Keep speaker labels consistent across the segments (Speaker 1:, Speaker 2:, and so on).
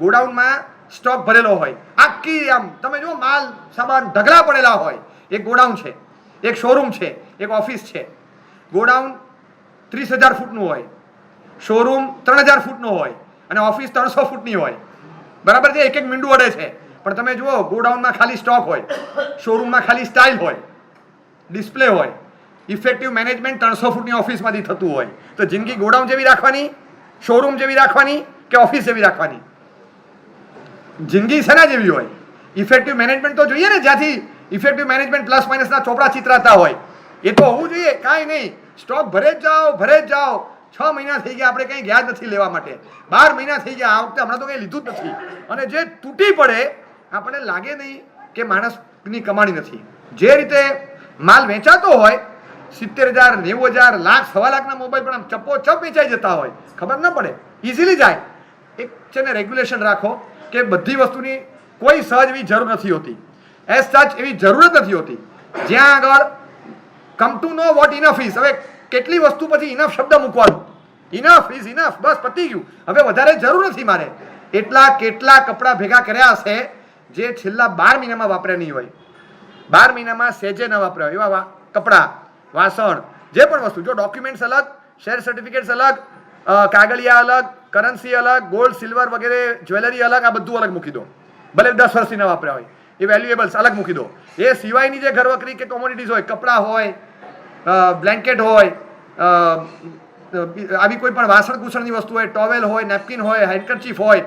Speaker 1: ગોડાઉનમાં સ્ટોક ભરેલો હોય, આખી આમ તમે જુઓ માલ સામાન ઢગલા પડેલા હોય. એક ગોડાઉન છે, એક શોરૂમ છે, એક ઓફિસ છે. ગોડાઉન 30,000 ફૂટનું હોય, શોરૂમ 3,000 ફૂટનું હોય અને ઓફિસ 300 ફૂટની હોય. બરાબર છે, એક એક મીંડું અડે છે. પણ તમે જુઓ ગોડાઉનમાં ખાલી સ્ટોક હોય, શોરૂમમાં ખાલી સ્ટાઇલ હોય, ડિસ્પ્લે હોય, ઇફેક્ટિવ મેનેજમેન્ટ 300 ફૂટની ઓફિસમાંથી થતું હોય. તો જિંદગી ગોડાઉન જેવી રાખવાની, શોરૂમ જેવી રાખવાની કે ઓફિસ જેવી રાખવાની? જિંદગી શેના જેવી હોય? ઇફેક્ટિવ મેનેજમેન્ટ તો જોઈએ ને, જ્યાંથી ઇફેક્ટિવ મેનેજમેન્ટ પ્લસ માઇનસના ચોપડા ચિતરાતા હોય એ તો હોવું જોઈએ. કાંઈ નહીં, સ્ટોક ભરે જ જાઓ, ભરે જ જાઓ. 6 મહિના થઈ ગયા આપણે કંઈ ગયા જ નથી લેવા માટે, 12 મહિના થઈ ગયા, આ વખતે હમણાં તો કંઈ લીધું જ નથી. અને જે તૂટી પડે આપણને લાગે નહીં કે માણસની કમાણી નથી. જે રીતે માલ વેચાતો હોય 70,000, 90,000, લાખ, 1.25 લાખના મોબાઈલ પણ આમ ચપ્પો વેચાઈ જતા હોય, ખબર ન પડે, ઇઝીલી જાય. એક છે ને રેગ્યુલેશન રાખો કે બધી વસ્તુની કોઈ સહજ એવી જરૂર નથી હોતી, એઝ સચ એવી જરૂરત નથી હોતી. જ્યાં આગળ come to know what enough is. હવે કેટલી વસ્તુ પછી ઇનફ શબ્દ મૂકવાનો, ઇનફ ઇઝ ઇનફ, બસ પતી ગયું, હવે વધારે જરૂર નથી મારે. કેટલા કપડાં ભેગા કર્યા હશે જે છેલ્લા 12 મહિનામાં વાપર્યા નહીં હોય, 12 મહિનામાં સેજે ન વાપર્યા હોય એવા કપડાં, વાસણ, જે પણ વસ્તુ. જો ડોક્યુમેન્ટ્સ અલગ, શેર સર્ટિફિકેટ્સ અલગ, કાગળિયા અલગ, કરન્સી અલગ, ગોલ્ડ સિલ્વર વગેરે જ્વેલરી અલગ, આ બધું અલગ મૂકી દો. ભલે 10 વર્ષથી ન વાપર્યા હોય એ વેલ્યુએબલ્સ અલગ મૂકી દો. એ સિવાયની જે ઘરવકરી કે કોમોડિટીઝ હોય, કપડાં હોય, બ્લેન્કેટ હોય, આવી કોઈ પણ વાસણ કુસણની વસ્તુ હોય, ટોવેલ હોય, નેપકિન હોય, હેન્ડકરચીફ હોય,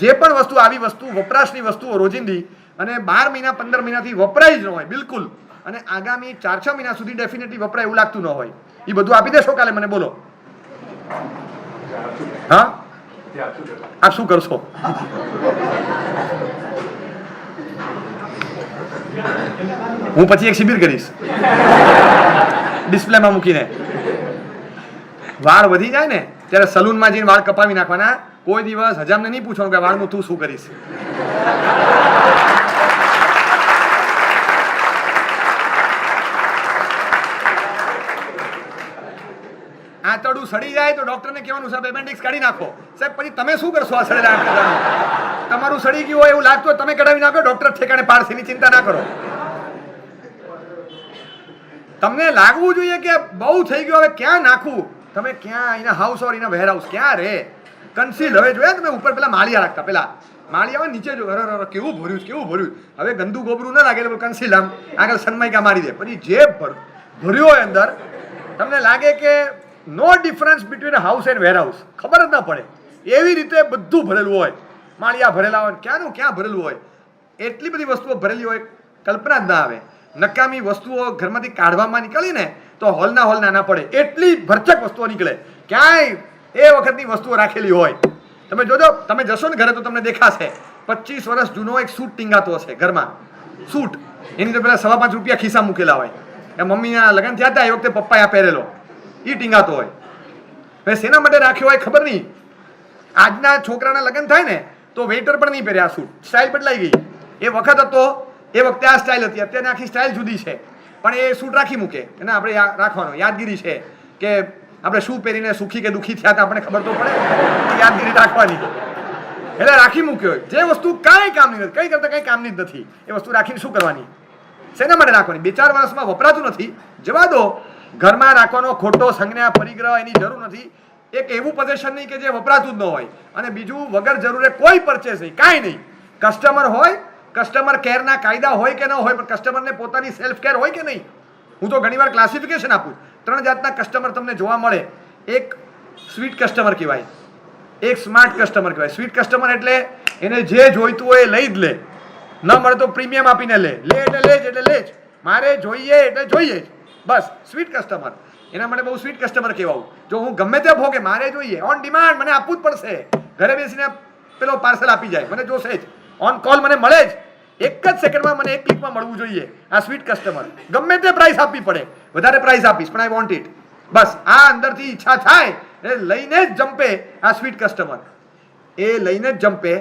Speaker 1: જે પણ વસ્તુ, આવી વસ્તુ, વપરાશની વસ્તુઓ રોજિંદી અને 12 મહિના 15 મહિનાથી વપરાય જ ન હોય બિલકુલ, અને આગામી 4-6 મહિના સુધી ડેફિનેટલી વપરાય એવું લાગતું ન હોય, એ બધું આપી દેશો કાલે? મને બોલો. હા, આ શું કરશો? હું પછી એક શિબિર કરીશ ડિસ્પ્લેમાં મૂકીને. વાળ વધી જાય ને ત્યારે સલૂનમાં જઈને વાળ કપાવી નાખવાના. કોઈ દિવસ હજામને નહીં પૂછવાનું કે વાળનું તું શું કરીશ. આંતરડું સડી જાય તો ડોક્ટરને કહેવાનું સાહેબ એપેન્ડિક્સ કાઢી નાખો. સાહેબ પછી તમે શું કરશો આ સડેલા આંતરડાનું? તમારું સડી ગયું હોય એવું લાગતું હોય તમે કઢાવી નાખો, ડોક્ટર ઠેકાણે પાડશે, એની ચિંતા ના કરો. તમને લાગવું જોઈએ કે બહુ થઈ ગયું, હવે ક્યાં નાખવું? તમે ક્યાં, એના હાઉસ ઓર એના વેર હાઉસ ક્યાં રહે? કન્સીલ. હવે જોયા તમે ઉપર પેલા માળિયા રાખતા, પેલા માળિયા નીચે જો કેવું ભર્યું, કેવું ભર્યું. હવે ગંદુ ગોબરું ના લાગે કન્સીલ આમ આગળ સનમાઈકા મારી દે. પછી જે ભર્યું હોય અંદર તમને લાગે કે no difference between house and warehouse, ખબર જ ના પડે. એવી રીતે બધું ભરેલું હોય, માળિયા ભરેલા હોય, ક્યાંનું ક્યાં ભરેલું હોય. એટલી બધી વસ્તુઓ ભરેલી હોય, કલ્પના જ ના આવે. નકામી વસ્તુઓ ઘરમાંથી કાઢવામાં નીકળી ને તો હોલના હોલ નાના પડે, એટલી ભરચક વસ્તુઓ નીકળે. ક્યાંય એ વખતની વસ્તુઓ રાખેલી હોય. તમે જોજો, તમે જશો ને ઘરે તો તમને દેખાશે 25 વર્ષ જૂનો એક સૂટ ટીંગાતો હશે ઘરમાં. સૂટ એની તો પેલા 5.25 રૂપિયા ખિસ્સા મૂકેલા હોય. એ મમ્મીના લગ્ન થયા હતા એ વખતે પપ્પાએ આ પહેરેલો, એ ટીંગાતો હોય. હવે શેના માટે રાખ્યો હોય ખબર નહીં. આજના છોકરાના લગ્ન થાય ને તો વેઇટર પણ નહીં પહેરે આ સૂટ. સ્ટાઇલ બદલાઈ ગઈ. એ વખત હતો, એ વખતે આ સ્ટાઇલ હતી, અત્યારે આખી સ્ટાઇલ જુદી છે. પણ એ સૂટ રાખી મૂકે એને આપણે રાખવાનો, યાદગીરી છે કે આપણે શું પહેરીને સુખી કે દુઃખી થયા હતા આપણે ખબર તો પડે, યાદગીરી રાખવાની. એટલે રાખી મૂક્યો. જે વસ્તુ કાંઈ કામની નથી, કઈ કરતા કંઈ કામની જ નથી, એ વસ્તુ રાખીને શું કરવાની? શેના માટે રાખવાની? 2-4 વર્ષમાં વપરાતું નથી, જવા દો. ઘરમાં રાખવાનો ખોટો સંજ્ઞા પરિગ્રહ એની જરૂર નથી. એક એવું પોઝિશન નહીં કે જે વપરાતું જ ન હોય. અને બીજું વગર જરૂરે કોઈ પરચેસ નહીં, કાંઈ નહીં. કસ્ટમર હોય, કસ્ટમર કેરના કાયદા હોય કે ન હોય, પણ કસ્ટમરને પોતાની સેલ્ફ કેર હોય કે નહીં. હું તો ઘણીવાર ક્લાસિફિકેશન આપું. 3 જાતના કસ્ટમર તમને જોવા મળે. એક સ્વીટ કસ્ટમર કહેવાય, એક સ્માર્ટ કસ્ટમર કહેવાય. સ્વીટ કસ્ટમર એટલે એને જે જોઈતું હોય એ લઈ જ લે, ન મળે તો પ્રીમિયમ આપીને લે એટલે લે જ, એટલે લે જ, મારે જોઈએ એટલે જોઈએ જ, બસ. સ્વીટ કસ્ટમર, એના માટે બહુ સ્વીટ કસ્ટમર કહેવાવું. જો હું ગમે તે ભોગે મારે જોઈએ, ઓન ડિમાન્ડ, મને આપવું જ પડશે. ઘરે બેસીને પેલો પાર્સલ આપી જાય, મને જોશે જ, ઓન કોલ મને મળે જ, એક જ સેકન્ડમાં મને એક ક્લિકમાં મળવું જોઈએ. આ સ્વીટ કસ્ટમર. ગમે તે પ્રાઇસ આપવી પડે, વધારે પ્રાઇસ આપીશ પણ આઈ વોન્ટ ઇટ, બસ. આ અંદરથી ઈચ્છા થાય એ લઈને જ જંપે આ સ્વીટ કસ્ટમર. એ લઈને જ જંપે,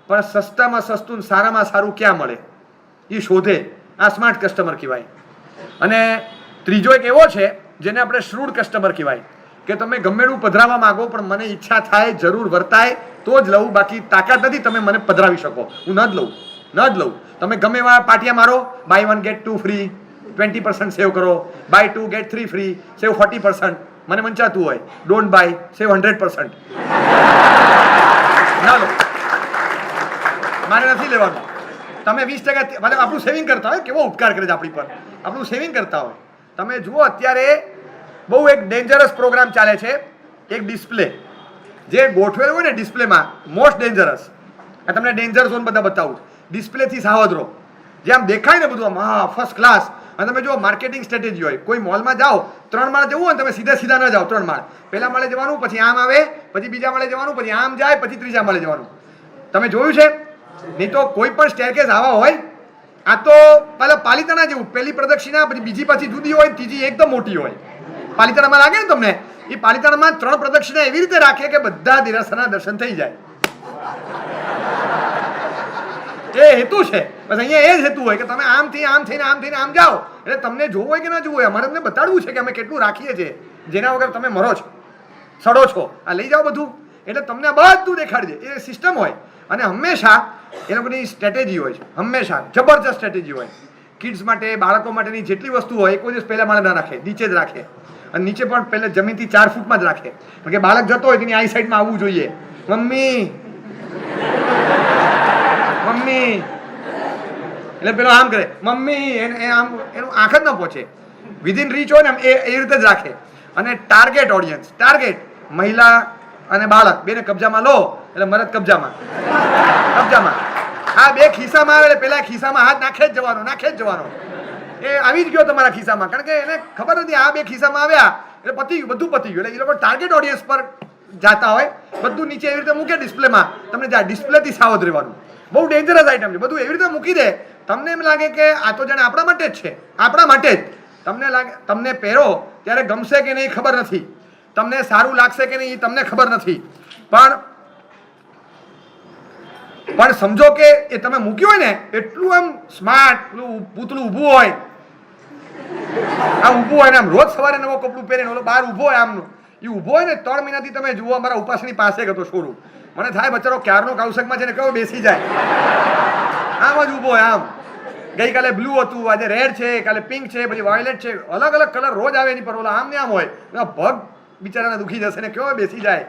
Speaker 1: પણ સસ્તામાં સસ્તું સારામાં સારું ક્યાં મળે એ શોધે. આ સ્માર્ટ કસ્ટમર કહેવાય. અને ત્રીજો એક એવો છે જેને આપણે શ્રૂડ કસ્ટમર કહેવાય, કે તમે ગમે એટલું પધરાવવા માંગો પણ મને ઈચ્છા થાય જરૂર વર્તાય તો જ લઉં, બાકી તાકાત નથી તમે મને પધરાવી શકો, હું ન જ લઉં. તમે ગમે એવા પાટિયા મારો, બાય 1 get 2 ફ્રી, 20% સેવ કરો, બાય 2 get 3 ફ્રી, સેવ 40%, મને વંચાતું હોય, ડોન્ટ બાય, સેવ 100%. ના લો, મારે નથી લેવાનું. તમે 20% મતલબ આપણું સેવિંગ કરતા હોય, કેવો ઉપકાર કરે છે આપણી પર, આપણું સેવિંગ કરતા હોય. તમે જુઓ અત્યારે બહુ એક ડેન્જરસ પ્રોગ્રામ ચાલે છે, એક ડિસ્પ્લે જે ગોઠવેલું હોય ને ડિસ્પ્લેમાં, મોસ્ટ ડેન્જરસ. આ તમને ડેન્જર ઝોન બધા બતાવું. ડિસ્પ્લેથી સાવધ રહો. જે આમ દેખાય ને બધું આમ હા ફર્સ્ટ ક્લાસ, અને તમે જો માર્કેટિંગ સ્ટ્રેટેજી હોય, કોઈ મોલમાં જાઓ 3 માળ જવું હોય ને તમે સીધા ન જાઓ 3 માળ, પહેલા માળે જવાનું, પછી આમ આવે, પછી બીજા માળે જવાનું, પછી આમ જાય, પછી ત્રીજા માળે જવાનું. તમે જોયું છે? નહીં તો કોઈ પણ સ્ટેરકેસ આવા હોય. આ તો પેલા પાલિતાણા જેવું, પહેલી પ્રદક્ષિણા, પછી બીજી પાછી જુદી હોય, ત્રીજી એકદમ મોટી હોય. પાલિતાણામાં લાગે ને તમને, એ પાલિતાણામાં 3 પ્રદક્ષિણા એવી રીતે રાખે કે બધા દેરાસરના દર્શન થઈ જાય. એ હેતુ છે. બસ અહીંયા એ જ હેતુ હોય કે તમે આમ થઈને આમ જાઓ, એટલે તમને જોવું હોય કે ના જોવું હોય, અમારે તમને બતાડવું છે કે અમે કેટલું રાખીએ છીએ, જેના વગર તમે મરો છો, સડો છો. આ લઈ જાઓ બધું, એટલે તમને બધું દેખાડી દે. એ સિસ્ટમ હોય. અને હંમેશા એ લોકોની સ્ટ્રેટેજી હોય છે, હંમેશા જબરજસ્ત સ્ટ્રેટેજી હોય. કિડ્સ માટે, બાળકો માટેની જેટલી વસ્તુ હોય એ કોઈ દિવસ પહેલા માળે ના રાખે, નીચે જ રાખે. અને નીચે પણ પહેલા જમીનથી 4 ફૂટમાં જ રાખે, કારણ કે બાળક જતો હોય તેની આઈ સાઈડમાં આવવું જોઈએ. મમ્મી એટલે પેલો આમ કરે, મમ્મી, આમ એનું આંખ જ ન પહોંચે. વિધિન રીચ હોય ને એ રીતે જ રાખે. અને ટાર્ગેટ ઓડિયન્સ, ટાર્ગેટ મહિલા અને બાળક બેને કબજામાં લો, એટલે મરદ કબજામાં. આ 2 ખિસ્સામાં આવે એટલે પેલા ખિસ્સામાં હાથ નાખે જ જવાનો. એ આવી જ ગયો તમારા ખિસ્સામાં, કારણ કે એને ખબર નથી આ 2 ખિસ્સામાં આવ્યા એટલે પતી ગયું, બધું પતી ગયું. એટલે એ લોકો ટાર્ગેટ ઓડિયન્સ પર જાતા હોય, બધું નીચે એવી રીતે મૂકે ડિસ્પ્લેમાં. તમને જાય ડિસ્પ્લેથી સાવધ રહેવાનું. બહુ ડેન્જરસ આઈટમ છે. બધું એવી રીતે મૂકી દે, તમને એમ લાગે કે આ તો જાણે આપણા માટે જ છે, આપણા માટે જ. તમને લાગે, તમને પહેરો ત્યારે ગમશે કે નહીં ખબર નથી, તમને સારું લાગશે કે નહીં તમને ખબર નથી, પણ સમજો કે એ તમે મૂક્યું હોય ને એટલું આમ સ્માર્ટ, પૂતળું ઊભું હોય, આમ ઊભું હોય ને આમ રોજ સવારે નવો કપડું પહેરીને ઓલો બહાર ઊભો હોય, આમનું એ ઊભો હોય ને 3 મહિનાથી તમે જુઓ, અમારા ઉપાસની પાસે હતો શોરૂમ, મને થાય બચારો ક્યારનો કૌશકમાં છે ને કેવો બેસી જાય, આમ જ ઊભો હોય આમ. ગઈકાલે બ્લુ હતું, આજે રેડ છે, કાલે પિંક છે, પછી વાયોલેટ છે, અલગ અલગ કલર રોજ આવે એની પર. ઓલા આમ ને આમ હોય, પગ બિચારાને દુખી જશે ને કેવો બેસી જાય,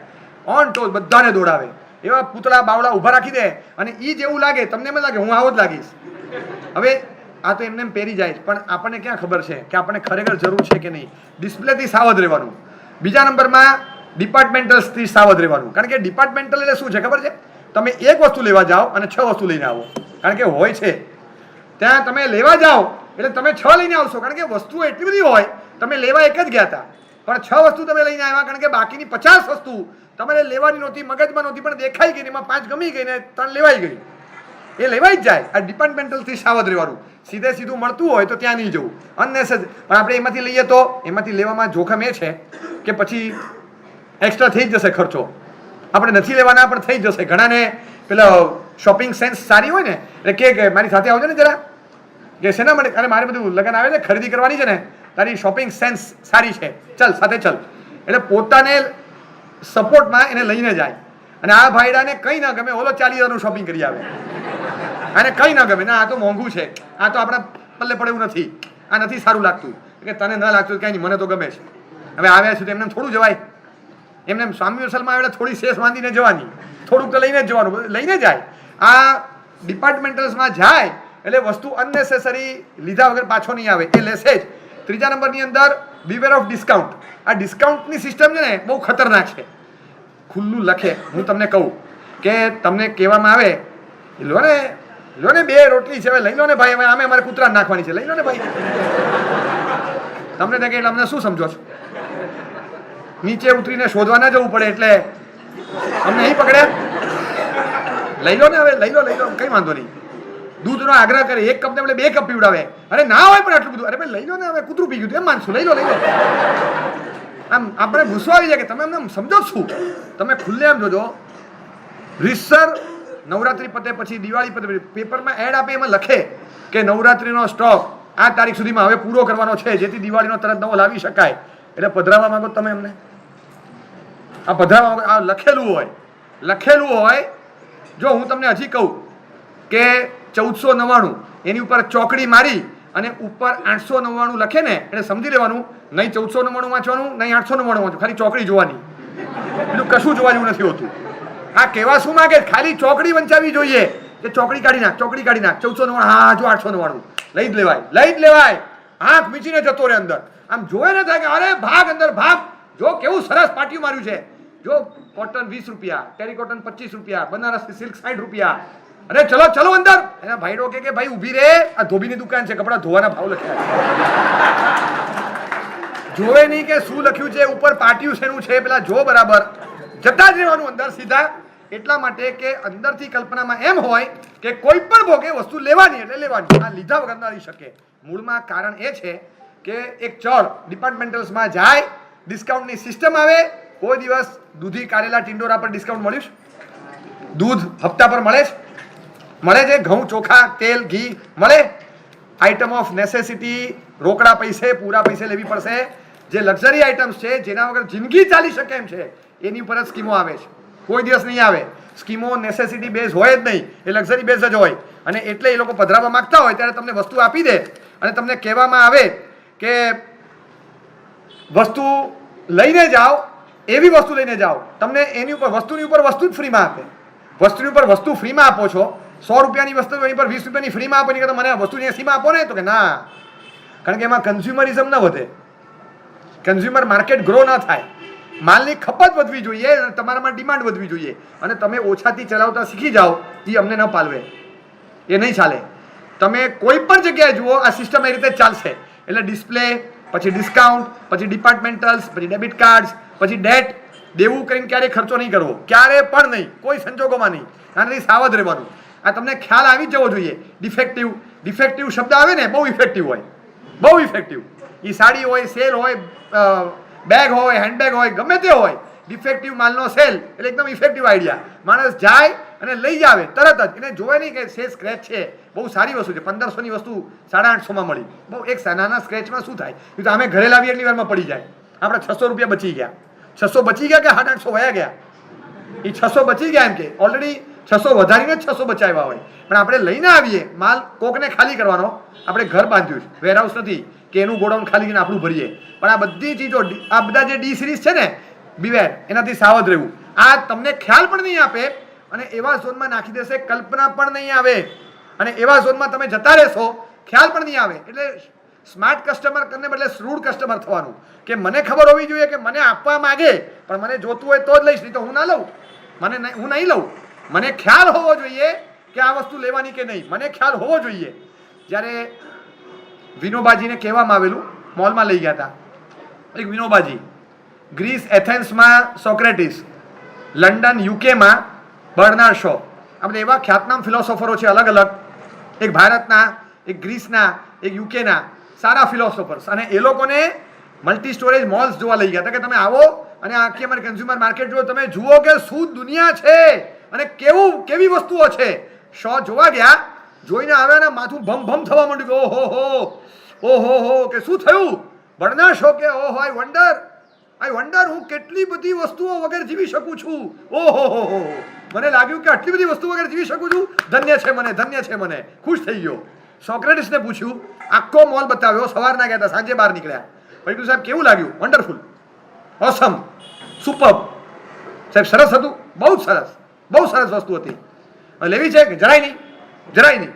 Speaker 1: ઓન ટોચ બધાને દોડાવે. એવા પૂતળા બાવળા ઊભા રાખી દે, અને એ જેવું લાગે તમને એમ લાગે હું આવો જ લાગીશ. હવે આ તો એમને પહેરી જાય, પણ આપણને ક્યાં ખબર છે કે આપણને ખરેખર જરૂર છે કે નહીં. ડિસ્પ્લેથી સાવધ રહેવાનું. બીજા નંબરમાં ડિપાર્ટમેન્ટલથી સાવધ રહેવાનું, કારણ કે ડિપાર્ટમેન્ટલ એટલે શું છે ખબર છે? તમે એક વસ્તુ લેવા જાઓ અને 6 વસ્તુ લઈને આવો, કારણ કે હોય છે ત્યાં. તમે લેવા જાઓ એટલે તમે 6 લઈને આવશો, કારણ કે વસ્તુઓ એટલી બધી હોય. તમે લેવા એક જ ગયા હતા, પણ 6 વસ્તુ તમે લઈને આવ્યા, કારણ કે બાકીની 50 વસ્તુ તમારે લેવાની નહોતી, મગજમાં નહોતી, પણ દેખાઈ ગઈ, એમાં 5 ગમી ગઈ ને 3 લેવાઈ ગઈ. એ લેવાઈ જ જાય. આ ડિપાર્ટમેન્ટલથી સાવધ રહેવાનું. સીધું મળતું હોય તો ત્યાં નહીં જવું, અનનેસેસરી. પણ આપણે એમાંથી લઈએ તો એમાંથી લેવામાં જોખમ એ છે કે પછી એક્સ્ટ્રા થઈ જ જશે ખર્ચો. આપણે નથી લેવાના પણ થઈ જશે. ઘણાને પેલા શોપિંગ સેન્સ સારી હોય ને એટલે કે મારી સાથે આવજો ને જરા, કે શેના માટે? અરે મારે બધું લગ્ન આવે છે, ખરીદી કરવાની છે ને, તારી શોપિંગ સેન્સ સારી છે, ચાલ સાથે ચાલ. એટલે પોતાને સપોર્ટમાં એને લઈને જાય. અને આ ભાઈડાને કંઈ ના ગમે, ઓલો 40,000નું શોપિંગ કરી આવે, અને કંઈ ના ગમે, ના આ તો મોંઘું છે, આ તો આપણા પલ્લે પડે એવું નથી, આ નથી સારું લાગતું. કે તને ન લાગતું કંઈ નહીં, મને તો ગમે છે. હવે આવ્યા છું તો એમને થોડું જવાય, એમને સ્વામી વસલમાં આવેલા થોડી શેષ બાંધીને જવાની, થોડુંક તો લઈને જ જવાનું, લઈને જાય. આ ડિપાર્ટમેન્ટલ્સમાં જાય એટલે વસ્તુ અનનેસેસરી લીધા વગર પાછો નહીં આવે, એ લેશે જ. ત્રીજા નંબરની અંદર બીવેર ઓફ ડિસ્કાઉન્ટ. આ ડિસ્કાઉન્ટની સિસ્ટમ છે ને બહુ ખતરનાક છે. ખુલ્લું લખે, હું તમને કહું કે તમને કહેવામાં આવે લો ને 2 રોટલી છે, હવે લઈ લો ને ભાઈ, હવે આમે અમારે કૂતરા નાખવાની છે, લઈ લો ને ભાઈ. તમને કે એટલે અમને શું સમજો છો? નીચે ઉતરીને શોધવા ના જવું પડે એટલે અમને અહીં પકડ્યા, લઈ લો ને હવે, લઈ લો કંઈ વાંધો નહીં. દૂધનો આગ્રહ કરે, 1 કપ ને એટલે 2 કપ પીવડાવે. અરે ના હોય પણ આટલું બધું, અરે ભાઈ લઈ લો ને હવે, કૂતરું પી ગયું એમ માનશું, લઈ લો. આમ આપણે ગુસ્સો આવી જાય કે તમે એમને સમજો શું? તમે ખુલ્લે એમ જોજો, રીતસર નવરાત્રી પતે પછી દિવાળી પતે પછી પેપરમાં એડ આપે, એમાં લખે કે નવરાત્રીનો સ્ટોક આ તારીખ સુધીમાં હવે પૂરો કરવાનો છે, જેથી દિવાળીનો તરત નવો લાવી શકાય. એટલે પધરાવા માંગો તમે એમને? આ બધા લખેલું હોય જો હું તમને હજી કહું કે 1499 એની ઉપર ચોકડી મારી અને ઉપર 899 લખે ને એટલે સમજી લેવાનું નહીં 1499 વાંચવાનું નહીં 899 વાંચવાનું, ખાલી ચોકડી જોવાની, બીજું કશું જોવા જેવું નથી હોતું. આ કહેવા શું માંગે? ખાલી ચોકડી વંચાવી જોઈએ કે ચોકડી કાઢી નાખ 1499, હા જો 899 લઈ જ લેવાય. આંખ મીચીને જતો રહે અંદર, આમ જોવે ને થાય કે અરે ભાગ અંદર ભાગ, જો કેવું સરસ પાટિયું માર્યું છે, જો કોટન 20 રૂપિયા, ટેરીકોટન 25 રૂપિયા, બનારસી સિલ્ક 60 રૂપિયા, અરે ચલો અંદર. એના ભાઈ રોકે કે ભાઈ ઊભી રે, આ ધોબીની દુકાન છે, કપડા ધોવાના ભાવ લખ્યા જોવે નહીં કે શું લખ્યું છે ઉપર, પાટિયું શેનું છે, પેલા જો બરાબર જતા જ રહેવાનું અંદર સીધા. એટલા માટે કે અંદરથી કલ્પનામાં એમ હોય કે કોઈ પણ ભોગે વસ્તુ લેવાની એટલે લેવાની, આ લીધા વગર ના રહી શકે. મૂળમાં કારણ એ છે કે એક ચળ ડિપાર્ટમેન્ટલ્સમાં જાય, ડિસ્કાઉન્ટની સિસ્ટમ આવે. કોઈ દિવસ દૂધી કારેલા ટિંડોરા પર ડિસ્કાઉન્ટ મળ્યું છે? દૂધ હપ્તા પર મળે છે? ઘઉં ચોખા તેલ ઘી મળે? આઇટમ ઓફ નેસેસિટી રોકડા પૈસે પૂરા પૈસે લેવી પડશે. જે લક્ઝરી આઇટમ્સ છે જેના વગર જિંદગી ચાલી શકે એમ છે એની ઉપર જ સ્કીમો આવે છે, કોઈ દિવસ નહીં આવે. સ્કીમો નેસેસિટી બેઝ હોય જ નહીં, એ લક્ઝરી બેઝ જ હોય. અને એટલે એ લોકો પધરાવવા માંગતા હોય ત્યારે તમને વસ્તુ આપી દે અને તમને કહેવામાં આવે કે વસ્તુ લઈને જાઓ, એવી વસ્તુ લઈને જાઓ, તમને એની ઉપર વસ્તુની ઉપર વસ્તુ જ ફ્રીમાં આપે. વસ્તુની ઉપર વસ્તુ ફ્રીમાં આપો છો, 100 રૂપિયાની વસ્તુ એની પર 20 રૂપિયાની ફ્રીમાં આપો, કે મને વસ્તુ 80માં આપો ને, તો કે ના, કારણ કે એમાં કન્ઝ્યુમરિઝમ ન વધે, કન્ઝ્યુમર માર્કેટ ગ્રો ન થાય. માલની ખપત વધવી જોઈએ અને તમારામાં ડિમાન્ડ વધવી જોઈએ. અને તમે ઓછાથી ચલાવતા શીખી જાઓ, એ અમને ન પાલવે, એ નહીં ચાલે. તમે કોઈ પણ જગ્યાએ જુઓ આ સિસ્ટમ એ રીતે ચાલશે. એટલે ડિસ્પ્લે, પછી ડિસ્કાઉન્ટ, પછી ડિપાર્ટમેન્ટલ્સ, પછી ડેબિટ કાર્ડ્સ, પછી ડેટ. દેવું કરીને ક્યારેય ખર્ચો નહીં કરવો, ક્યારે પણ નહીં, કોઈ સંજોગોમાં નહીં. આનાથી સાવધ રહેવાનું. આ તમને ખ્યાલ આવી જવો જોઈએ. ડિફેક્ટિવ શબ્દ આવે ને, બહુ ઇફેક્ટિવ હોય, બહુ ઇફેક્ટિવ. એ સાડી હોય, સેલ હોય, બેગ હોય, હેન્ડબેગ હોય, ગમે તે હોય, ડિફેક્ટિવ માલનો સેલ એટલે એકદમ ઇફેક્ટિવ આઈડિયા. માણસ જાય અને લઈ જ આવે તરત જ, એને જોવે નહીં કે સે સ્ક્રેચ છે, બહુ સારી વસ્તુ છે. 1500ની વસ્તુ 850માં મળી, બહુ એક નાના સ્ક્રેચમાં શું થાય? એ તો અમે ઘરે લાવીએ એટલી વારમાં પડી જાય. આપણે 600 રૂપિયા બચી ગયા, 600 બચી ગયા કે 800 વયા ગયા? એ 600 બચી ગયા, એમ કે ઓલરેડી 600 વધારીને જ 600 બચાવ્યા હોય. પણ આપણે લઈને આવીએ માલ, કોકને ખાલી કરવાનો, આપણે ઘર બાંધ્યું છે, વેરહાઉસ નથી કે એનું ગોડાઉન ખાલી કરીને આપણું ભરીએ. પણ આ બધી ચીજો, આ બધા જે ડી સિરીઝ છે ને, બીવેર, એનાથી સાવધ રહેવું. આ તમને ખ્યાલ પણ નહીં આપે અને એવા ઝોનમાં નાખી દેશે, કલ્પના પણ નહીં આવે. અને એવા ઝોનમાં તમે જતા રહેશો, ખ્યાલ પણ નહીં આવે. એટલે સ્માર્ટ કસ્ટમર કરને બદલે શ્રૂડ કસ્ટમર થવાનું, કે મને ખબર હોવી જોઈએ કે મને આપવા માંગે, પણ મને જોતું હોય તો જ લઈશ, નહીં તો હું ના લઉં, હું નહીં લઉં. મને ખ્યાલ હોવો જોઈએ કે આ વસ્તુ લેવાની કે નહીં, મને ખ્યાલ હોવો જોઈએ. જ્યારે વિનોબાજીને કહેવામાં આવેલું, મોલમાં લઈ ગયા હતા એક વિનોબાજી, ગ્રીસ એથેન્સમાં સોક્રેટિસ, લંડન યુકેમાં બર્નાર્ડ શો. આ બધા એવા ખ્યાતનામ ફિલોસોફરો છે અલગ અલગ, એક ભારતના, એક ગ્રીસના, એક યુકેના, સારા ફિલોસોફર્સ. અને એ લોકોને મલ્ટી સ્ટોરેજ મોલ્સ જોવા લઈ ગયા હતા કે તમે આવો અને આખી અમારી કન્ઝ્યુમર માર્કેટ જુઓ, તમે જુઓ કે શું દુનિયા છે અને કેવી વસ્તુઓ છે. શો જોવા ગયા, જોઈને આવ્યા ને માથું ભમ ભમ થવા માંડ્યું કે ઓહો કે શું થયું? બર્નાર્ડ શો કે ઓહો આઈ વન્ડર હું કેટલી બધી વસ્તુઓ વગર જીવી શકું છું. ઓહો, મને લાગ્યું કે આટલી બધી વસ્તુ વગર જીવી શકું છું, ધન્ય છે મને, ખુશ થઈ ગયો. સોક્રેટિસને પૂછ્યું, આખો મોલ બતાવ્યો, સવારના ગયા હતા, સાંજે બહાર નીકળ્યા. પછી કીધું સાહેબ કેવું લાગ્યું? વન્ડરફુલ, ઓસમ, સુપર. સાહેબ સરસ હતું, બહુ સરસ વસ્તુ હતી. લેવી છે કે? જરાય નહીં.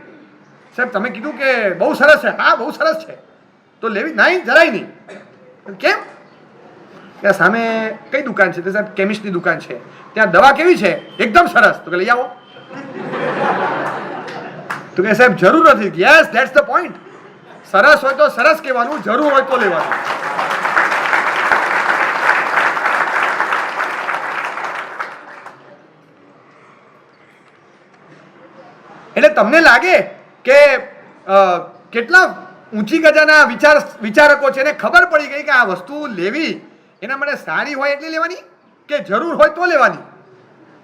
Speaker 1: સાહેબ તમે કીધું કે બહુ સરસ છે. હા બહુ સરસ છે, તો લેવી? નહીં, જરાય નહીં. કેમ? ત્યાં સામે કઈ દુકાન છે? સાહેબ કેમિસ્ટની દુકાન છે, ત્યાં દવા કેવી છે? એકદમ સરસ. તો કે લઈ આવો. તો કે સાહેબ જરૂર નથી. Yes, that's the point. સરસ હોય તો સરસ કહેવાનું, જરૂર હોય તો લેવાનું. એટલે તમને લાગે કે કેટલા ઊંચી ગજાના વિચારકો છે, એને ખબર પડી ગઈ કે આ વસ્તુ લેવી એના માટે સારી હોય એટલે લેવાની કે જરૂર હોય તો લેવાની.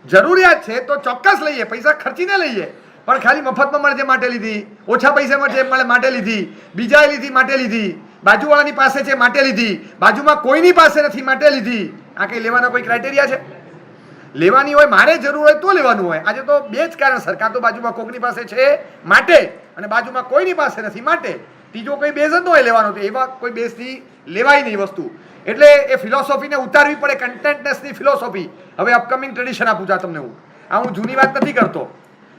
Speaker 1: જરૂરિયાત છે તો ચોક્કસ લઈએ, પૈસા ખર્ચીને લઈએ, પણ ખાલી મફતમાં મળે માટે લીધી, ઓછા પૈસા મળે માટે લીધી, બીજાએ લીધી માટે લીધી, બાજુવાળાની પાસે છે માટે લીધી, બાજુમાં કોઈની પાસે નથી માટે લીધી, આ કંઈ લેવાના કોઈ ક્રાઇટેરિયા છે? લેવાની હોય, મારે જરૂર હોય તો લેવાનું હોય. આજે તો બે જ કારણ, સરકાર તો બાજુમાં કોકની પાસે છે માટે, અને બાજુમાં કોઈની પાસે નથી માટે. ત્રીજો કોઈ બેઝ જ ન હોય લેવાનો, તો એવા કોઈ બેઝથી લેવાય નહીં વસ્તુ. એટલે એ ફિલોસોફીને ઉતારવી પડે, કન્ટેન્ટનેસની ફિલોસોફી. હવે અપકમિંગ ટ્રેડિશન આપું છું તમને હું. હું જૂની વાત નથી કરતો.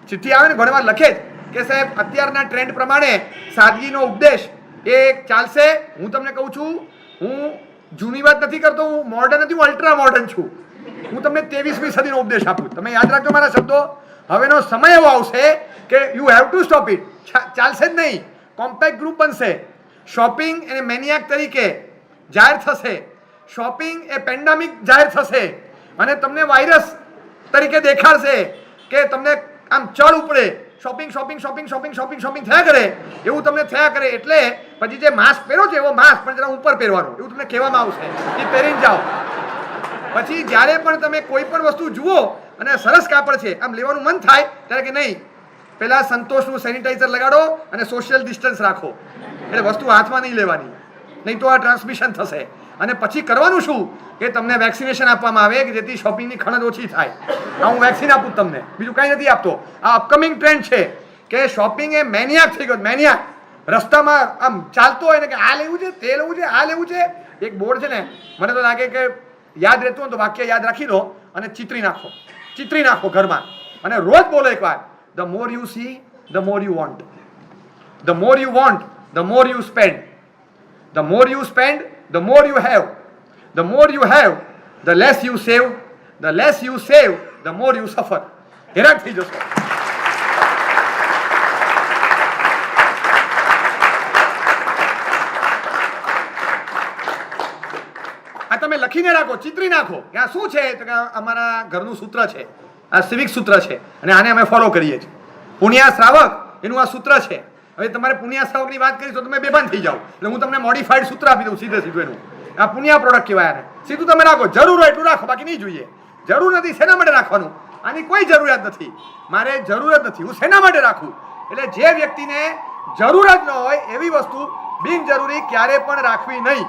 Speaker 1: ચિઠ્ઠી આવે ને ઘણીવાર લખે જ કે સાહેબ અત્યારના ટ્રેન્ડ પ્રમાણે સાદગીનો ઉપદેશ એ ચાલશે. હું તમને કહું છું, હું જૂની વાત નથી કરતો, હું મોડર્ન નથી, હું અલ્ટ્રા મોડર્ન છું. હું તમને 23મી સદીનો ઉપદેશ આપું. તમે યાદ રાખજો મારા શબ્દો. હવેનો સમય એવો આવશે કે you have to stop it. ચાલશે જ નહીં. કોમ્પેક્ટ ગ્રુપ બનશે. શોપિંગ એને મેનિયાક તરીકે જાહેર થશે. શોપિંગ એ પેન્ડેમિક જાહેર થશે અને તમને વાયરસ તરીકે દેખાડશે કે તમને આમ ચડ ઉપડે. Shopping shopping shopping shopping shopping shopping થયા કરે, એવું તમને થયા કરે. એટલે પછી જે માસ્ક પહેરો છો એવો માસ્ક પણ જરા ઉપર પહેરવાનું, એવું તમને કહેવામાં આવશે કે પહેરીને જાઓ. પછી જ્યારે પણ તમે કોઈ પણ વસ્તુ જુઓ અને સરસ કાપડ છે આમ લેવાનું મન થાય ત્યારે કે નહીં, પહેલાં સંતોષનું સેનિટાઈઝર લગાડો અને સોશિયલ ડિસ્ટન્સ રાખો. એટલે વસ્તુ હાથમાં નહીં લેવાની, નહીં તો આ ટ્રાન્સમિશન થશે. અને પછી કરવાનું શું કે તમને વેક્સિનેશન આપવામાં આવે કે જેથી શોપિંગની ખણજ ઓછી થાય. હું વેક્સિન આપું તમને, બીજું કાંઈ નથી આપતો. આ અપકમિંગ ટ્રેન્ડ છે કે શોપિંગ એ મેનિયાક થઈ ગયો. મેનિયાક રસ્તામાં આમ ચાલતો હોય ને કે આ લેવું છે, તે લેવું છે, આ લેવું છે. એક બોર્ડ છે ને, મને તો લાગે કે યાદ રહેતું હોય તો વાક્ય યાદ રાખી લો અને ચિત્રી નાખો ઘરમાં અને રોજ બોલો એકવાર. The more you see the more you want. The more you want the more you spend. The more you spend the more you have. The more you have, the less you save. The less you save, the more you suffer. હેરાન થઈ જશો. આ તમે લખીને રાખો, ચિત્રી નાખો કે આ શું છે. તો કે અમારા ઘરનું સૂત્ર છે, આ સિવિક સૂત્ર છે અને આને અમે ફોલો કરીએ છીએ. પુણ્યા શ્રાવક એનું આ સૂત્ર છે. હવે તમારે પુણ્યા શ્રાવકની વાત કરી તો તમે બેભાન થઈ જાઓ. એટલે હું તમને મોડિફાઈડ સૂત્ર આપી દઉં સીધું એનું. આ પુણ્યા પ્રોડક્ટ કહેવાય આને. સીધું તમે રાખો, જરૂર હોય એટલું રાખો, બાકી નહીં જોઈએ. જરૂર નથી, શેના માટે રાખવાનું? આની કોઈ જરૂરિયાત નથી. મારે જરૂરત નથી, હું શેના માટે રાખું? એટલે જે વ્યક્તિને જરૂરત ન હોય એવી વસ્તુ બિનજરૂરી ક્યારે પણ રાખવી નહીં,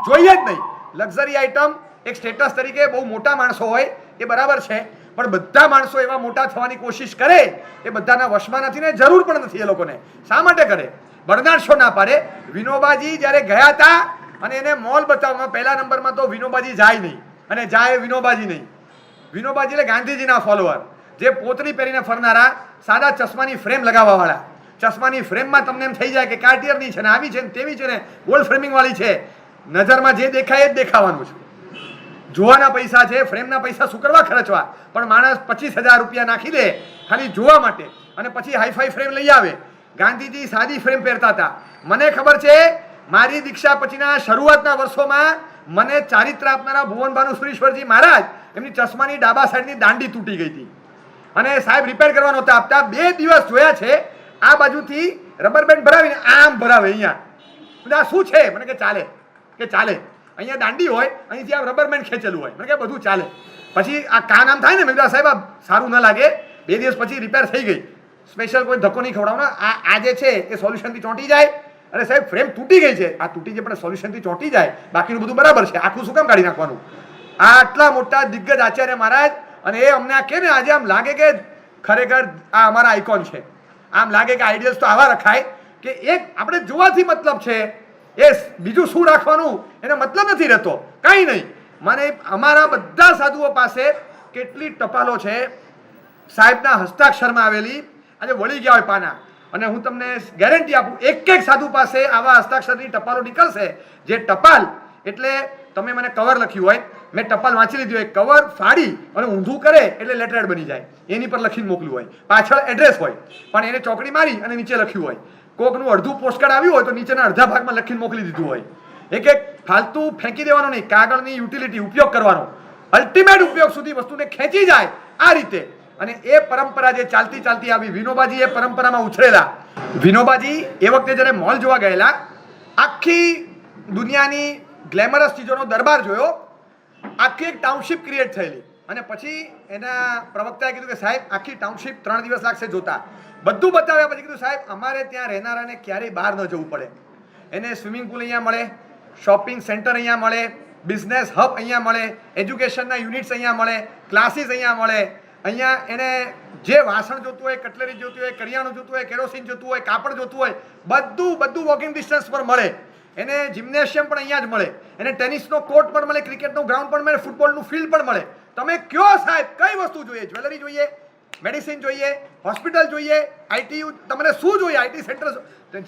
Speaker 1: જોઈએ જ નહીં. લક્ઝરી આઇટમ એક સ્ટેટસ તરીકે બહુ મોટા માણસો હોય એ બરાબર છે, પણ બધા માણસો એવા મોટા થવાની કોશિશ કરે એ બધાના વશમાં નથી ને જરૂર પણ નથી એ લોકોને. શા માટે કરે? બરનાડ શો ના પાડે. વિનોબાજી જ્યારે ગયા હતા અને એને મોલ બતાવવામાં પહેલા નંબરમાં તો વિનોબાજી જાય નહીં, અને જાય વિનોબાજી નહીં. વિનોબાજી એટલે ગાંધીજીના ફોલોઅર, જે પોતરી પહેરીને ફરનારા, સાદા ચશ્માની ફ્રેમ લગાવવાવાળા. ચશ્માની ફ્રેમમાં તમને એમ થઈ જાય કે કાર્ટિયરની છે ને આવી છે ને તેવી છે ને ગોલ્ડ ફ્રેમિંગ વાળી છે. નજરમાં જે દેખાય એ જ દેખાવાનું છે. જોવાના પૈસા છે, ફ્રેમના પૈસા શું કરવા ખર્ચવા? પણ માણસ 25,000 રૂપિયા નાખી દે ખાલી જોવા માટે અને પછી હાઈફાઈ ફ્રેમ લઈ આવે. ગાંધીજી સાદી ફ્રેમ પહેરતા હતા. મને ખબર છે, મારી દીક્ષા પછીના શરૂઆતના વર્ષોમાં મને ચારિત્ર આપનારા ભુવનભાનુ સુરેશ્વરજી મહારાજ, એમની ચશ્માની ડાબા સાઈડની દાંડી તૂટી ગઈ હતી અને સાહેબ રિપેર કરવા નહોતા આપતા. 2 દિવસ જોયા છે આ બાજુથી રબર બેન્ડ ભરાવીને આમ ભરાવે અહીંયા. આ શું છે? મને કે ચાલે, કે ચાલે. અહીંયા દાંડી હોય, અહીંથી આ રબર બેન્ડ ખેંચેલું હોય. મને કે બધું ચાલે. પછી આ કાન આમ થાય ને, મેં કીધું સાહેબ આ સારું ન લાગે. 2 દિવસ પછી રિપેર થઈ ગઈ. સ્પેશિયલ કોઈ ધક્કો નહીં ખવડાવવાનો. આ જે છે એ સોલ્યુશનથી ચોંટી જાય. અરે સાહેબ ફ્રેમ તૂટી ગઈ છે, આ તૂટી જાય પણ સોલ્યુશનથી ચોંટી જાય, બાકીનું બધું બરાબર છે. આખું શું કામ કાઢી નાખવાનું? આ આટલા મોટા દિગ્ગજ આચાર્ય મહારાજ, અને એ અમને આ કે ને આજે આમ લાગે કે ખરેખર આ અમારા આઇકોન છે. આમ લાગે કે આઈડિયલ્સ તો આવા રખાય કે એક આપણે જોવાથી મતલબ છે, એ બીજું શું રાખવાનું એને મતલબ નથી રહેતો. કાંઈ નહીં. મને અમારા બધા સાધુઓ પાસે કેટલી ટપાલો છે સાહેબના હસ્તાક્ષરમાં આવેલી, આજે વળી ગયા હોય પાના. અને હું તમને ગેરંટી આપું, એક સાધુ પાસે આવા હસ્તાક્ષરની ટપાલો નીકળશે. જે ટપાલ એટલે તમે મને કવર લખ્યું હોય, મેં ટપાલ વાંચી લીધી હોય, કવર ફાડી અને ઊંધું કરે એટલે લેટરેડ બની જાય. એની પર લખીને મોકલ્યું હોય, પાછળ એડ્રેસ હોય, પણ એને ચોકડી મારી અને નીચે લખ્યું હોય. કોકનું અડધું પોસ્ટકાર્ડ આવ્યું હોય તો નીચેના અડધા ભાગમાં લખીને મોકલી દીધું હોય. એક ફાલતુ ફેંકી દેવાનો નહીં, કાગળની યુટિલિટી ઉપયોગ કરવાનો, અલ્ટિમેટ ઉપયોગ સુધી વસ્તુને ખેંચી જાય આ રીતે. અને એ પરંપરા જે ચાલતી ચાલતી આવી, વિનોબાજી એ પરંપરામાં ઉછળેલા. વિનોબાજી એ વખતે જ્યારે મોલ જોવા ગયેલા, આખી દુનિયાની ગ્લેમરસ ચીજોનો દરબાર જોયો, આખી એક ટાઉનશીપ ક્રિએટ થયેલી. અને પછી એના પ્રવક્તાએ કીધું કે સાહેબ આખી ટાઉનશીપ 3 દિવસ લાગશે જોતા. બધું બતાવ્યા પછી કીધું સાહેબ અમારે ત્યાં રહેનારાને ક્યારેય બહાર ન જવું પડે. એને સ્વિમિંગ પુલ અહીંયા મળે, શોપિંગ સેન્ટર અહીંયા મળે, બિઝનેસ હબ અહીંયા મળે, એજ્યુકેશનના યુનિટ્સ અહીંયા મળે, ક્લાસીસ અહીંયા મળે. અહીંયા એને જે વાસણ જોતું હોય, કટલેરી જોતું હોય, કરિયાણું જોતું હોય, કેરોસીન જોતું હોય, કાપડ જોતું હોય, બધું વોકિંગ ડિસ્ટન્સ પર મળે. એને જિમ્નેશિયમ પણ અહીંયા જ મળે, એને ટેનિસનો કોર્ટ પણ મળે, ક્રિકેટનું ગ્રાઉન્ડ પણ મળે, ફૂટબોલનું ફિલ્ડ પણ મળે. તમે કયો સાહેબ કઈ વસ્તુ જોઈએ? જ્વેલરી જોઈએ, મેડિસિન જોઈએ, હોસ્પિટલ જોઈએ, આઈટીયુ, તમને શું જોઈએ? આઈટી સેન્ટર,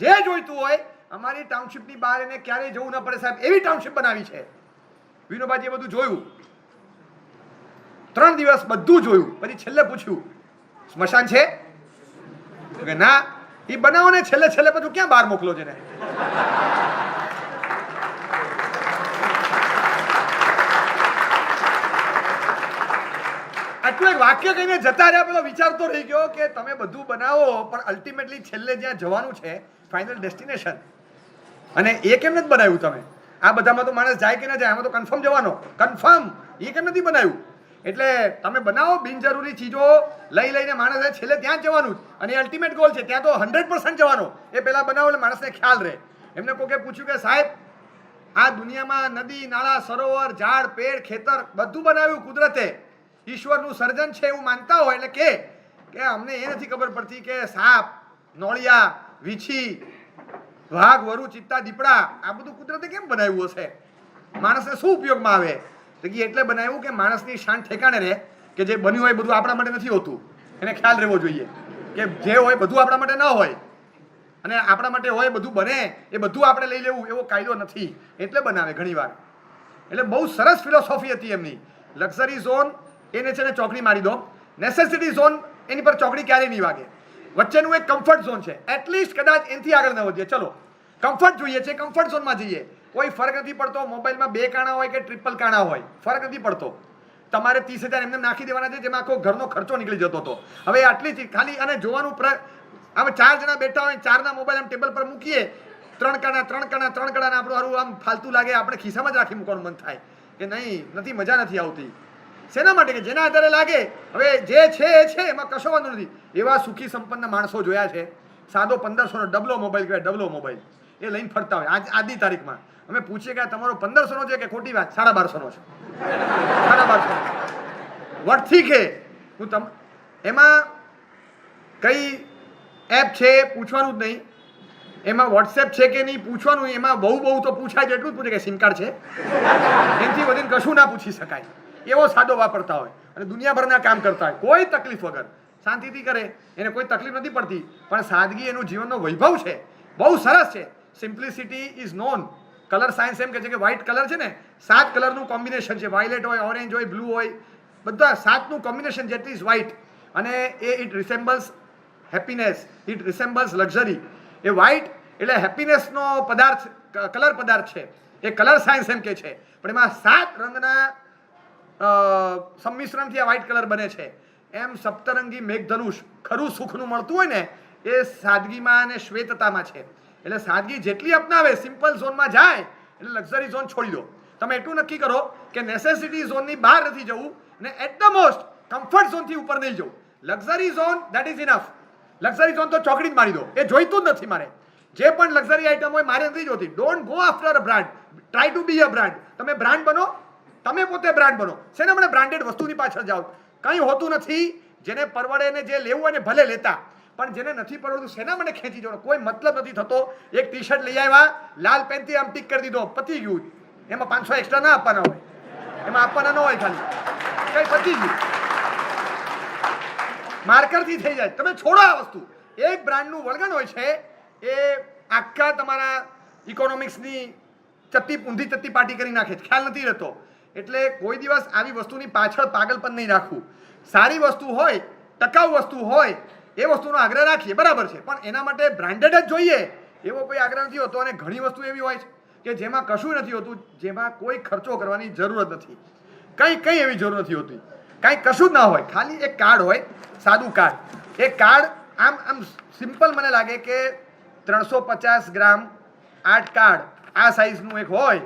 Speaker 1: જે જોઈતું હોય અમારી ટાઉનશીપની બહાર એને ક્યારેય જવું ન પડે સાહેબ, એવી ટાઉનશીપ બનાવી છે. વિનોબાજીએ બધું જોયું, 3 દિવસ બધું જોયું, પછી છેલ્લે પૂછ્યું સ્મશાન છે કે ના? એ બનાવો ને છેલ્લે પછી ક્યાં બહાર મોકલો છે ને? આટલું એક વાક્ય કહીને જતા રહ્યા, પેલો વિચારતો રહી ગયો કે તમે બધું બનાવો પણ અલ્ટિમેટલી છેલ્લે જ્યાં જવાનું છે, ફાઇનલ ડેસ્ટિનેશન, અને એ કેમ નથી બનાવ્યું તમે? આ બધામાં તો માણસ જાય કે ના જાય, આમાં તો કન્ફર્મ જવાનો, કન્ફર્મ. એ કેમ નથી બનાવ્યું? એટલે તમે બનાવો, બિનજરૂરી ચીજો લઈને માણસે છેલ્લે ત્યાં જ જવાનું, અને અલ્ટિમેટ ગોલ છે ત્યાં તો 100% જવાનો. એ પહેલા બનાવો એટલે માણસને ખ્યાલ રહે. એમને કોકે પૂછ્યું કે સાહેબ આ દુનિયામાં નદી, નાળા, સરોવર, ઝાડ, પેડ, ખેતર બધું બનાવ્યું કુદરતે, ઈશ્વરનું સર્જન છે એવું માનતા હોય એટલે કે અમને એ નથી ખબર પડતી કે સાપ, નોળિયા, વીછી, વાઘ, વરુ, ચિત્તા, દીપડા આ બધું કુદરતે કેમ બનાવ્યું હશે? માણસને શું ઉપયોગમાં આવે? એટલે બનાવ્યું કે માણસની શાન ઠેકાણે રહે, કે જે બન્યું હોય બધું આપણા માટે નથી હોતું, એને ખ્યાલ રહેવો જોઈએ કે જે હોય બધું આપણા માટે ન હોય, અને આપણા માટે હોય બધું બને એ બધું આપણે લઈ લેવું એવો કાયદો નથી, એટલે બનાવે ઘણીવાર. એટલે બહુ સરસ ફિલોસોફી હતી એમની. લક્ઝરી ઝોન એને છે ને ચોકડી મારી દો, નેસેસિટી ઝોન એની પર ચોકડી ક્યારેય નહીં વાગે. વચ્ચેનું એક કમ્ફર્ટ ઝોન છે, એટલીસ્ટ કદાચ એનાથી આગળ ન વધીએ. ચલો કમ્ફર્ટ જોઈએ છે, કમ્ફર્ટ ઝોનમાં જઈએ. કોઈ ફરક નથી પડતો મોબાઈલમાં 2 કાણા હોય કે ટ્રિપલ કાણા હોય, ફરક નથી પડતો. તમારે 30,000 એમને નાખી દેવાના છે, જેમાં આખો ઘરનો ખર્ચો નીકળી જતો હતો. હવે આટલી ખાલી અને જોવાનું હવે 4 જણા બેઠા હોય, 4ના મોબાઈલ આમ ટેબલ પર મૂકીએ, 3 કાણા આપણું હારું આમ ફાલતુ લાગે, આપણે ખિસ્સામાં જ રાખી મૂકવાનું મન થાય કે નહીં, નથી, મજા નથી આવતી. શેના માટે? કે જેના આધારે લાગે. હવે જે છે એ છે, એમાં કશો વાંધો નથી. એવા સુખી સંપન્ન માણસો જોયા છે, સાદો 1500નો ડબલો મોબાઈલ કહેવાય, ડબલો મોબાઈલ એ લઈને ફરતા હોય. આજની તારીખમાં અમે પૂછીએ કે તમારો 1500નો છે કે ખોટી વાત? 1250નો છે. 1250 વર્થી કે હું એમાં કઈ એપ છે પૂછવાનું જ નહીં, એમાં વોટ્સએપ છે કે નહીં પૂછવાનું. એમાં બહુ તો પૂછાય છે, એટલું જ પૂછે કે સિમ કાર્ડ છે, એનાથી વધીને કશું ના પૂછી શકાય. એવો સાદો વાપરતા હોય અને દુનિયાભરના કામ કરતા હોય, કોઈ તકલીફ વગર શાંતિથી કરે, એને કોઈ તકલીફ નથી પડતી. પણ સાદગી એનું જીવનનો વૈભવ છે, બહુ સરસ છે. Simplicity is known. Colour science એમ કહે છે કે વ્હાઇટ કલર છે ને, 7 કલરનું કોમ્બિનેશન છે. વાયોલેટ હોય, ઓરેન્જ હોય, બ્લુ હોય, બધા 7નું કોમ્બિનેશન જેટલી ઇઝ વ્હાઇટ. અને it resembles happiness, it resembles luxury. એ વ્હાઇટ એટલે હેપીનેસનો પદાર્થ, કલર પદાર્થ છે. એ કલર સાયન્સ એમ કે છે. પણ એમાં 7 રંગના સંમિશ્રણથી આ વ્હાઇટ કલર બને છે. એમ સપ્તરંગી મેઘધનુષ ખરું સુખનું મળતું હોય ને, એ સાદગીમાં અને શ્વેતતામાં છે. એટલે સાદગી જેટલી અપનાવે, સિમ્પલ ઝોનમાં જાય એટલે લક્ઝરી ઝોન છોડી દો. તમે એટલું નક્કી કરો કે નેસેસિટી ઝોનની બહાર નથી જવું ને એટ ધ મોસ્ટ કમ્ફર્ટ ઝોનથી ઉપર નહીં જવું. Luxury zone that is enough. Luxury zone તો ચોકડી જ મારી દો, એ જોઈતું જ નથી મારે. જે પણ લક્ઝરી આઈટમ હોય મારે નથી જોતી. Don't go after a brand, try to be a brand. તમે બ્રાન્ડ બનો, તમે પોતે બ્રાન્ડ બનો. શેને મને બ્રાન્ડેડ વસ્તુની પાછળ જાઓ? કંઈ હોતું નથી. જેને પરવડે ને જે લેવું હોય ને ભલે લેતા, પણ જેને નથી પરવડતું શેના મને ખેંચી જવાનો? કોઈ મતલબ નથી થતો. એક ટી શર્ટ લઈ આવ્યા, લાલ પેનથી આમ ટીક કરી દીધો, પતી ગયું. એમાં 500 એક્સ્ટ્રા ના આપવાના હોય, એમાં આપવાના ન હોય, ખાલી કઈ પતી ગયું. માર્કરથી થઈ જાય. તમે છોડો આ વસ્તુ. એક બ્રાન્ડનું વળગણ હોય છે, એ આખા તમારા ઇકોનોમિક્સની ઊંધી ચત્તી પાટી કરી નાખે છે, ખ્યાલ નથી રહેતો. એટલે કોઈ દિવસ આવી વસ્તુની પાછળ પાગલપન નહીં રાખવું. સારી વસ્તુ હોય, ટકાઉ વસ્તુ હોય, એ વસ્તુનો આગ્રહ રાખીએ, બરાબર છે. પણ એના માટે બ્રાન્ડેડ જ જોઈએ એવો કોઈ આગ્રહ નથી હોતો. અને ઘણી વસ્તુ એવી હોય છે કે જેમાં કશું નથી હોતું, જેમાં કોઈ ખર્ચો કરવાની જરૂર નથી. કંઈ એવી જરૂર નથી હોતી, કાંઈ કશું જ ના હોય. ખાલી એક કાર્ડ હોય, સાદું કાર્ડ. એ કાર્ડ આમ સિમ્પલ મને લાગે કે 350 ગ્રામ 8 કાર્ડ આ સાઇઝનું એક હોય.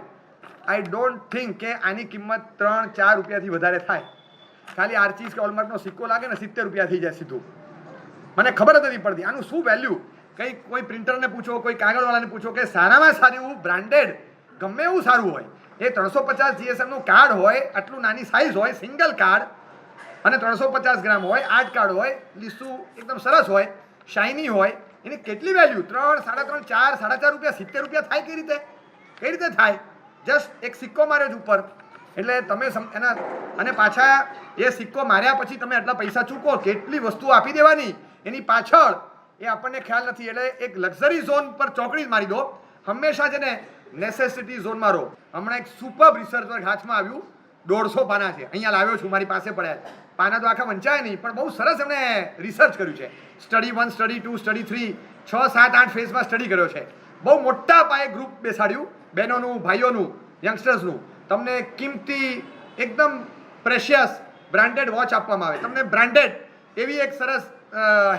Speaker 1: આઈ ડોન્ટ થિંક કે આની કિંમત 3-4 રૂપિયાથી વધારે થાય. ખાલી આર્ચીસ કે હોલમાર્કનો સિક્કો લાગે ને 70 રૂપિયા થઈ જાય સીધું. મને ખબર જ નથી પડતી આનું શું વેલ્યુ. કોઈ પ્રિન્ટરને પૂછો, કોઈ કાગળવાળાને પૂછો કે સારામાં સારું બ્રાન્ડેડ ગમે એવું સારું હોય, એ 350 જીએસએમનું કાર્ડ હોય, આટલું નાની સાઇઝ હોય, સિંગલ કાર્ડ, અને 350 ગ્રામ હોય, 8 કાર્ડ હોય, લીસું એકદમ સરસ હોય, શાઇની હોય, એની કેટલી વેલ્યુ? 3, 3.5, 4, 4.5 રૂપિયા, 70 રૂપિયા થાય કઈ રીતે થાય? જસ્ટ એક સિક્કો માર્યો છે ઉપર, એટલે તમે એના, અને પાછા એ સિક્કો માર્યા પછી તમે આટલા પૈસા ચૂકો, કેટલી વસ્તુ આપી દેવાની એની પાછળ એ આપણને ખ્યાલ નથી. એટલે એક લક્ઝરી ઝોન પર ચોકડી મારી દો, હંમેશા છે ને નેસેસિટી ઝોન મારો. હમણાં એક સુપર રિસર્ચ વર્ક હાથમાં આવ્યું, 150 પાના છે, અહીંયા લાવ્યો છું, મારી પાસે પડ્યા છે. પાના તો આખા વંચાય નહીં, પણ બહુ સરસ એમણે રિસર્ચ કર્યું છે. સ્ટડી 1, સ્ટડી 2, સ્ટડી 3, 6, 7, 8 ફેઝમાં સ્ટડી કર્યો છે. બહુ મોટા પાયે ગ્રુપ બેસાડ્યું, બહેનોનું, ભાઈઓનું, યંગસ્ટર્સનું. તમને કિંમતી, એકદમ પ્રેશિયસ બ્રાન્ડેડ વોચ આપવામાં આવે, તમને બ્રાન્ડેડ એવી એક સરસ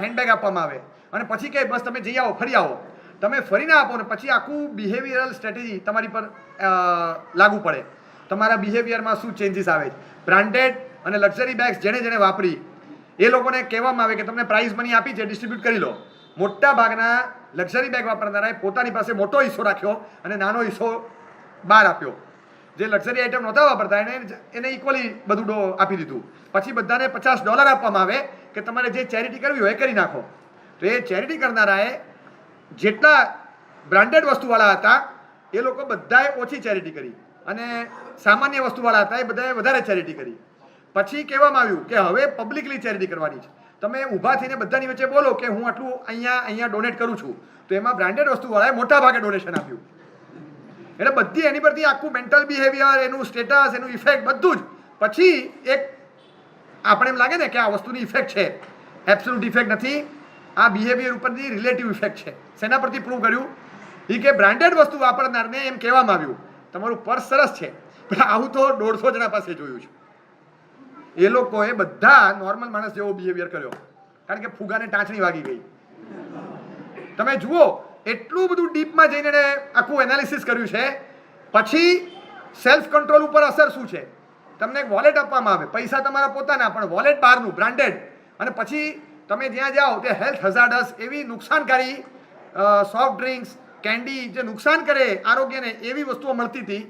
Speaker 1: હેન્ડબેગ આપવામાં આવે, અને પછી કે બસ તમે જઈ આવો, ફરી આવો. તમે ફરીને આપો ને પછી આખું બિહેવિયરલ સ્ટ્રેટેજી તમારી પર લાગુ પડે. તમારા બિહેવિયરમાં શું ચેન્જીસ આવે છે. બ્રાન્ડેડ અને લક્ઝરી બેગ્સ જેણે વાપરી એ લોકોને કહેવામાં આવે કે તમને પ્રાઇઝ મની આપી છે, ડિસ્ટ્રીબ્યુટ કરી લો. મોટા ભાગના લક્ઝરી બેગ વાપરનારાએ પોતાની પાસે મોટો હિસ્સો રાખ્યો અને નાનો હિસ્સો બહાર આપ્યો. જે લક્ઝરી આઇટમ નહોતા વાપરતા એને ઇક્વલી બધું આપી દીધું. પછી બધાને $50 આપવામાં આવે કે તમારે જે ચેરિટી કરવી હોય એ કરી નાખો. તો એ ચેરિટી કરનારાએ જેટલા બ્રાન્ડેડ વસ્તુવાળા હતા એ લોકો બધાએ ઓછી ચેરિટી કરી, અને સામાન્ય વસ્તુવાળા હતા એ બધાએ વધારે ચેરિટી કરી. પછી કહેવામાં આવ્યું કે હવે પબ્લિકલી ચેરિટી કરવાની છે. તમે ઊભા થઈને બધાની વચ્ચે બોલો કે હું આટલું અહીંયા ડોનેટ કરું છું, તો એમાં બ્રાન્ડેડ વસ્તુવાળાએ મોટા ભાગે ડોનેશન આપ્યું. એટલે બધી એની પરથી આખું મેન્ટલ બિહેવિયર, એનું સ્ટેટસ, એનું ઇફેક્ટ બધું જ. પછી એક આપણે એમ લાગે ને કે આ વસ્તુની ઇફેક્ટ છે, એબ્સોલ્યુટ ઇફેક્ટ નથી, આ બિહેવિયર ઉપરની રિલેટિવ ઇફેક્ટ છે. શેના પરથી પ્રૂવ કર્યું? એ કે બ્રાન્ડેડ વસ્તુ વાપરનારને એમ કહેવામાં આવ્યું તમારું પર્સ સરસ છે, પણ આવું તો 150 જણા પાસે જોયું છે. એ લોકોએ બધા નોર્મલ માણસ જેવો બિહેવિયર કર્યો, કારણ કે ફુગાને ટાંચણી વાગી ગઈ. તમે જુઓ એટલું બધું ડીપમાં જઈને આખું એનાલિસિસ કર્યું છે. પછી સેલ્ફ કંટ્રોલ ઉપર અસર શું છે? તમને એક વોલેટ આપવામાં આવે, પૈસા તમારા પોતાના, પણ વોલેટ બહારનું બ્રાન્ડેડ. અને પછી તમે જ્યાં જાઓ તે હેલ્થ હઝાર્ડસ એવી નુકસાનકારી સોફ્ટ ડ્રિંક્સ, કેન્ડી જે નુકસાન કરે આરોગ્યને એવી વસ્તુઓ મળતી હતી.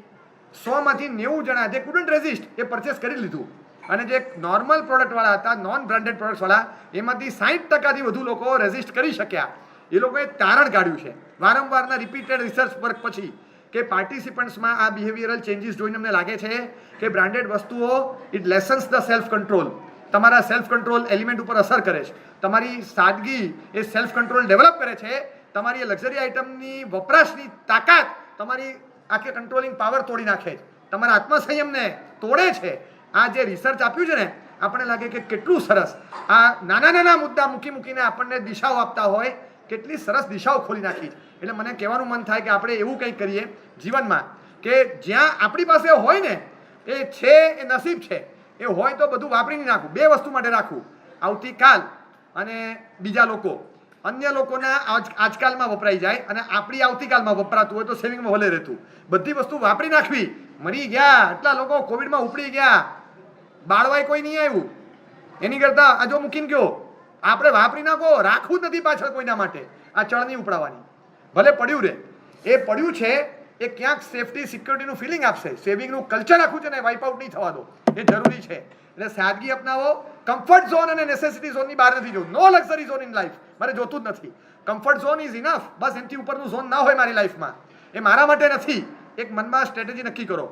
Speaker 1: 100માંથી 90 જણા જે કુડન્ટ રેઝિસ્ટ એ પરચેસ કરી લીધું, અને જે નોર્મલ પ્રોડક્ટવાળા હતા, નોન બ્રાન્ડેડ પ્રોડક્ટ્સવાળા, એમાંથી 60%થી વધુ લોકો રેઝિસ્ટ કરી શક્યા. એ લોકોએ તારણ કાઢ્યું છે વારંવારના રિપીટેડ રિસર્ચ વર્ક પછી કે પાર્ટિસિપન્ટ્સમાં આ બિહેવિયરલ ચેન્જીસ જોઈને અમને લાગે છે કે બ્રાન્ડેડ વસ્તુઓ it lessons the self control. તમારા સેલ્ફ કંટ્રોલ એલિમેન્ટ ઉપર અસર કરે છે. તમારી સાદગી એ સેલ્ફ કંટ્રોલ ડેવલપ કરે છે. તમારી લક્ઝરી આઇટમની વપરાશની તાકાત તમારી આખે કંટ્રોલિંગ પાવર તોડી નાખે છે, તમારા આત્મસંયમને તોડે છે. આ જે રિસર્ચ આપ્યું છે ને, આપણને લાગે કે કેટલું સરસ આ નાના મુદ્દા મૂકીને આપણને દિશાઓ આપતા હોય, કેટલી સરસ દિશાઓ ખોલી નાખી. એટલે મને કહેવાનું મન થાય કે આપણે એવું કંઈક કરીએ જીવનમાં કે જ્યાં આપણી પાસે હોય ને એ છે, એ નસીબ છે, એ હોય તો બધું વાપરી નહીં નાખવું. 2 વસ્તુ માટે રાખવું, આવતીકાલ અને બીજા લોકો. અન્ય લોકોના આજકાલમાં વપરાઈ જાય અને આપણી આવતીકાલમાં વપરાતું હોય તો સેવિંગમાં ભલે રહેતું. બધી વસ્તુ વાપરી નાખવી. મરી ગયા એટલા લોકો, કોવિડમાં ઉપડી ગયા, બાળવાય કોઈ નહીં આવ્યું, એની કરતાં આ જો મૂકીને ગયો. આપણે વાપરી નાખો, રાખવું જ નથી પાછળ કોઈના માટે. આ ચળ નહીં ઉપડાવવાની, ભલે પડ્યું રહે. એ પડ્યું છે એ ક્યાંક સેફટી સિક્યોરિટીનું ફિલિંગ આપશે. સેવિંગનું કલ્ચર આખું છે ને વાઇપ આઉટ નહીં થવા દો, એ જરૂરી છે. એટલે સાદગી અપનાવો. કમ્ફર્ટ ઝોન અને નેસેસિટી ઝોનની બહાર નથી જવું. No luxury zone in life મારે જોતું જ નથી. Comfort zone is enough. બસ એનાથી ઉપરનું ઝોન ના હોય મારી લાઈફમાં, એ મારા માટે નથી. એક મનમાં સ્ટ્રેટેજી નક્કી કરો.